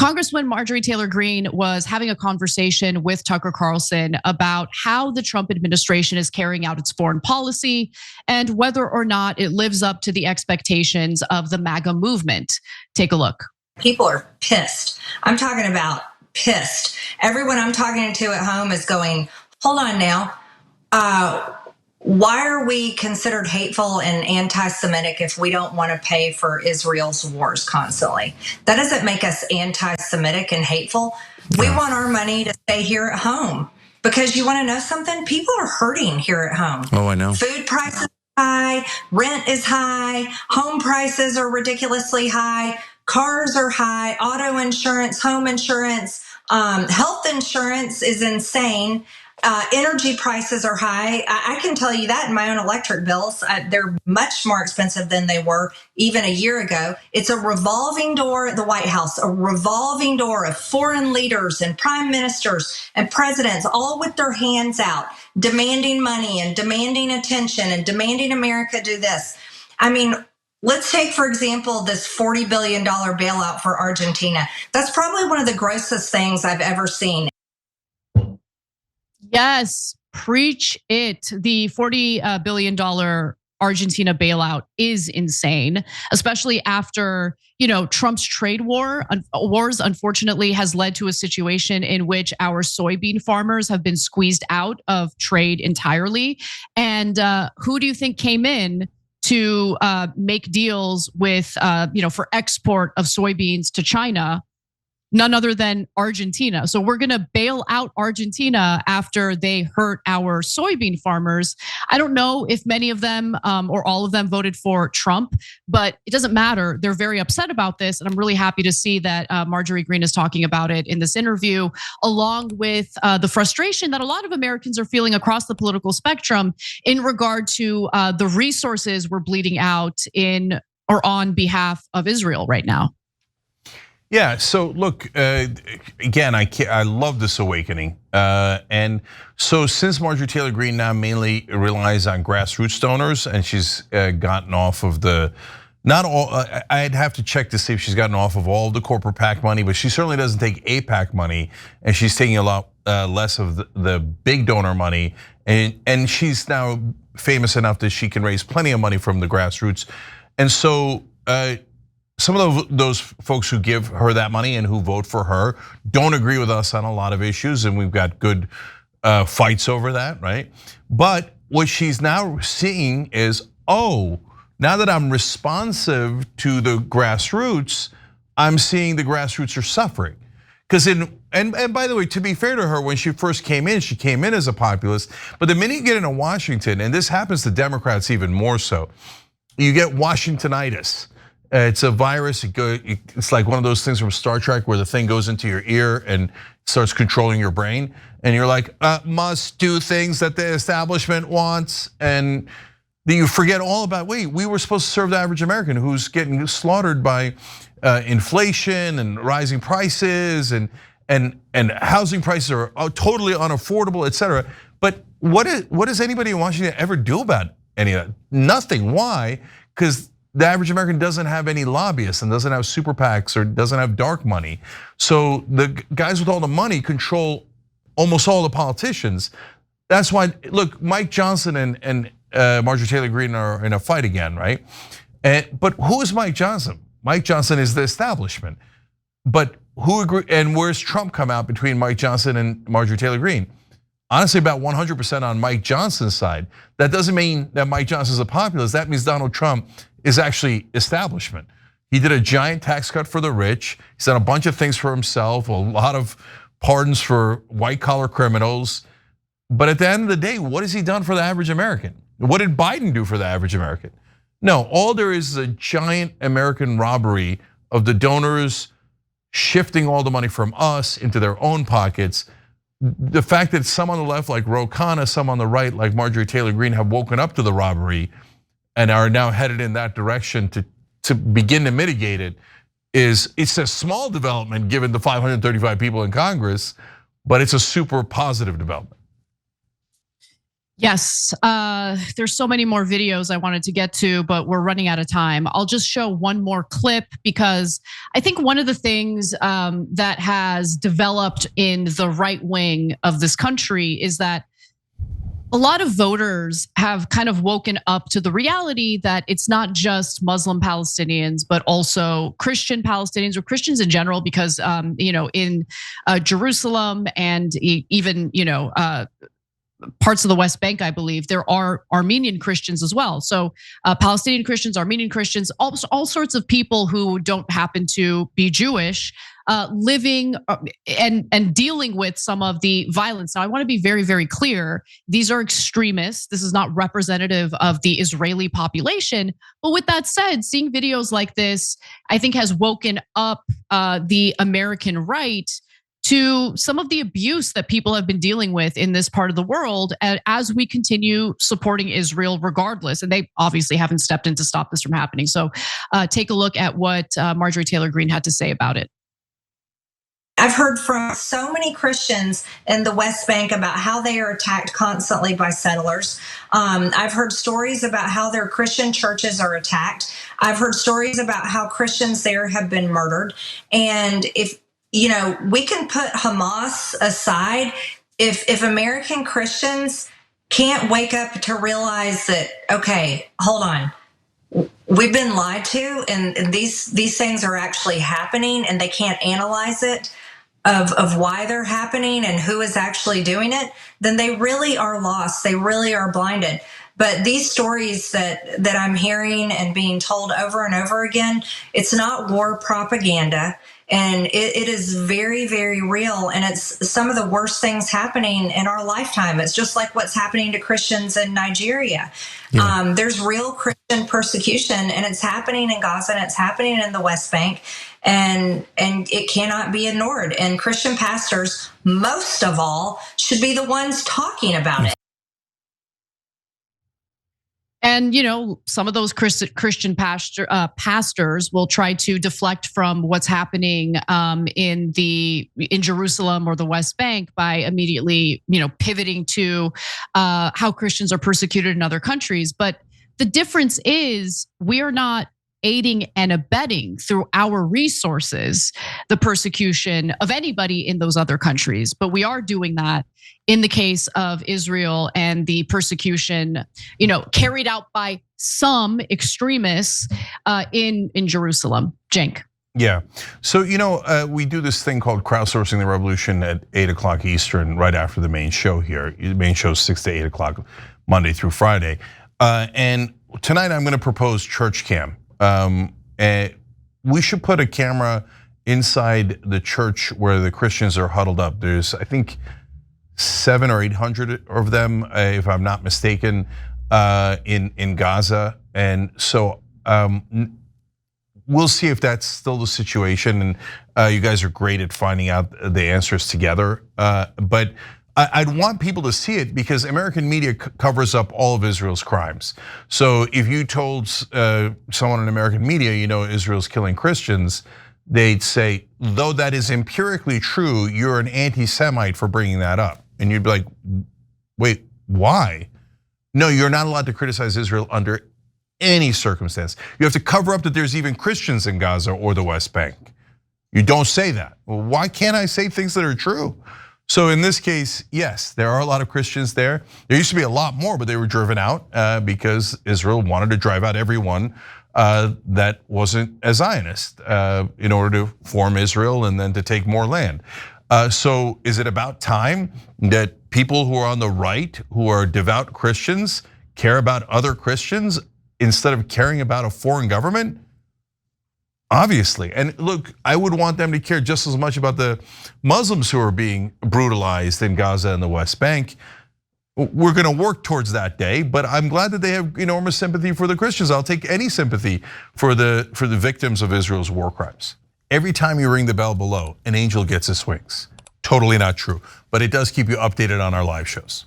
Congresswoman Marjorie Taylor Greene was having a conversation with Tucker Carlson about how the Trump administration is carrying out its foreign policy and whether or not it lives up to the expectations of the MAGA movement. Take a look. People are pissed. I'm talking about pissed. Everyone I'm talking to at home is going, hold on now. Why are we considered hateful and anti-Semitic if we don't want to pay for Israel's wars constantly? That doesn't make us anti-Semitic and hateful. We want our money to stay here at home because you want to know something? People are hurting here at home. Oh, I know. Food prices are high, rent is high, home prices are ridiculously high, cars are high, auto insurance, home insurance, health insurance is insane. Energy prices are high. I can tell you that in my own electric bills, they're much more expensive than they were even a year ago. It's a revolving door at the White House, a revolving door of foreign leaders and prime ministers and presidents, all with their hands out, demanding money and demanding attention and demanding America do this. I mean, let's take, for example, this $40 billion bailout for Argentina. That's probably one of the grossest things I've ever seen. Yes, preach it. The $40 billion Argentina bailout is insane, especially after, Trump's trade wars unfortunately has led to a situation in which our soybean farmers have been squeezed out of trade entirely. And who do you think came in to make deals with, for export of soybeans to China? None other than Argentina. So we're gonna bail out Argentina after they hurt our soybean farmers. I don't know if many of them or all of them voted for Trump, but it doesn't matter. They're very upset about this. And I'm really happy to see that Marjorie Greene is talking about it in this interview, along with the frustration that a lot of Americans are feeling across the political spectrum in regard to the resources we're bleeding out in or on behalf of Israel right now. Yeah, so look, again, I love this awakening. And so since Marjorie Taylor Greene now mainly relies on grassroots donors and she's gotten off of not all, I'd have to check to see if she's gotten off of all the corporate PAC money, but she certainly doesn't take AIPAC money and she's taking a lot less of the big donor money. And she's now famous enough that she can raise plenty of money from the grassroots. And so, some of those folks who give her that money and who vote for her don't agree with us on a lot of issues, and we've got good fights over that, right? But what she's now seeing is, now that I'm responsive to the grassroots, I'm seeing the grassroots are suffering. Because and by the way, to be fair to her, when she first came in, she came in as a populist. But the minute you get into Washington, and this happens to Democrats even more so, you get Washingtonitis. It's a virus. It's like one of those things from Star Trek where the thing goes into your ear and starts controlling your brain. And you're like, must do things that the establishment wants. And then you forget all about, wait, we were supposed to serve the average American who's getting slaughtered by inflation and rising prices and housing prices are totally unaffordable, et cetera. But what does anybody in Washington ever do about any of that? Nothing. Why? Because the average American doesn't have any lobbyists and doesn't have super PACs or doesn't have dark money. So the guys with all the money control almost all the politicians. That's why, look, Mike Johnson and Marjorie Taylor Greene are in a fight again, right? But who is Mike Johnson? Mike Johnson is the establishment. But who agree? And where's Trump come out between Mike Johnson and Marjorie Taylor Greene? Honestly, about 100% on Mike Johnson's side. That doesn't mean that Mike Johnson is a populist. That means Donald Trump is actually establishment. He did a giant tax cut for the rich. He's done a bunch of things for himself, a lot of pardons for white collar criminals. But at the end of the day, what has he done for the average American? What did Biden do for the average American? No, all there is a giant American robbery of the donors shifting all the money from us into their own pockets. The fact that some on the left like Ro Khanna, some on the right like Marjorie Taylor Greene have woken up to the robbery and are now headed in that direction to begin to mitigate it, it's a small development given the 535 people in Congress, but it's a super positive development. Yes, there's so many more videos I wanted to get to, but we're running out of time. I'll just show one more clip because I think one of the things that has developed in the right wing of this country is that a lot of voters have kind of woken up to the reality that it's not just Muslim Palestinians, but also Christian Palestinians or Christians in general, because in Jerusalem and even parts of the West Bank, I believe, there are Armenian Christians as well. So Palestinian Christians, Armenian Christians, all sorts of people who don't happen to be Jewish, living and dealing with some of the violence. Now, I want to be very, very clear. These are extremists. This is not representative of the Israeli population. But with that said, seeing videos like this, I think has woken up the American right to some of the abuse that people have been dealing with in this part of the world as we continue supporting Israel regardless. And they obviously haven't stepped in to stop this from happening. So take a look at what Marjorie Taylor Greene had to say about it. I've heard from so many Christians in the West Bank about how they are attacked constantly by settlers. I've heard stories about how their Christian churches are attacked. I've heard stories about how Christians there have been murdered. And if we can put Hamas aside, if American Christians can't wake up to realize that, okay, hold on, we've been lied to, and these things are actually happening, and they can't analyze it of why they're happening and who is actually doing it, then they really are lost. They really are blinded. But these stories that I'm hearing and being told over and over again, it's not war propaganda. And it is very, very real. And it's some of the worst things happening in our lifetime. It's just like what's happening to Christians in Nigeria. Yeah. There's real Christian persecution, and it's happening in Gaza, and it's happening in the West Bank. And it cannot be ignored. And Christian pastors, most of all, should be the ones talking about it. And some of those Christian pastors will try to deflect from what's happening in Jerusalem or the West Bank by immediately pivoting to how Christians are persecuted in other countries. But the difference is we are not aiding and abetting through our resources the persecution of anybody in those other countries, but we are doing that in the case of Israel and the persecution, carried out by some extremists in Jerusalem. Cenk. Yeah. So, we do this thing called Crowdsourcing the Revolution at 8 o'clock Eastern, right after the main show here. The main show is 6 to 8 o'clock, Monday through Friday. And tonight I'm going to propose Church Cam. We should put a camera inside the church where the Christians are huddled up. There's, I think, 700 or 800 of them, if I'm not mistaken, in Gaza. And so we'll see if that's still the situation. And you guys are great at finding out the answers together. But I'd want people to see it because American media covers up all of Israel's crimes. So if you told someone in American media, Israel's killing Christians, they'd say, though that is empirically true, you're an anti-Semite for bringing that up. And you'd be like, wait, why? No, you're not allowed to criticize Israel under any circumstance. You have to cover up that there's even Christians in Gaza or the West Bank. You don't say that. Well, why can't I say things that are true? So in this case, yes, there are a lot of Christians there. There used to be a lot more, but they were driven out because Israel wanted to drive out everyone that wasn't a Zionist in order to form Israel and then to take more land. So is it about time that people who are on the right, who are devout Christians, care about other Christians instead of caring about a foreign government? Obviously, and look, I would want them to care just as much about the Muslims who are being brutalized in Gaza and the West Bank. We're going to work towards that day, but I'm glad that they have enormous sympathy for the Christians. I'll take any sympathy for the victims of Israel's war crimes. Every time you ring the bell below, an angel gets his wings. Totally not true, but it does keep you updated on our live shows.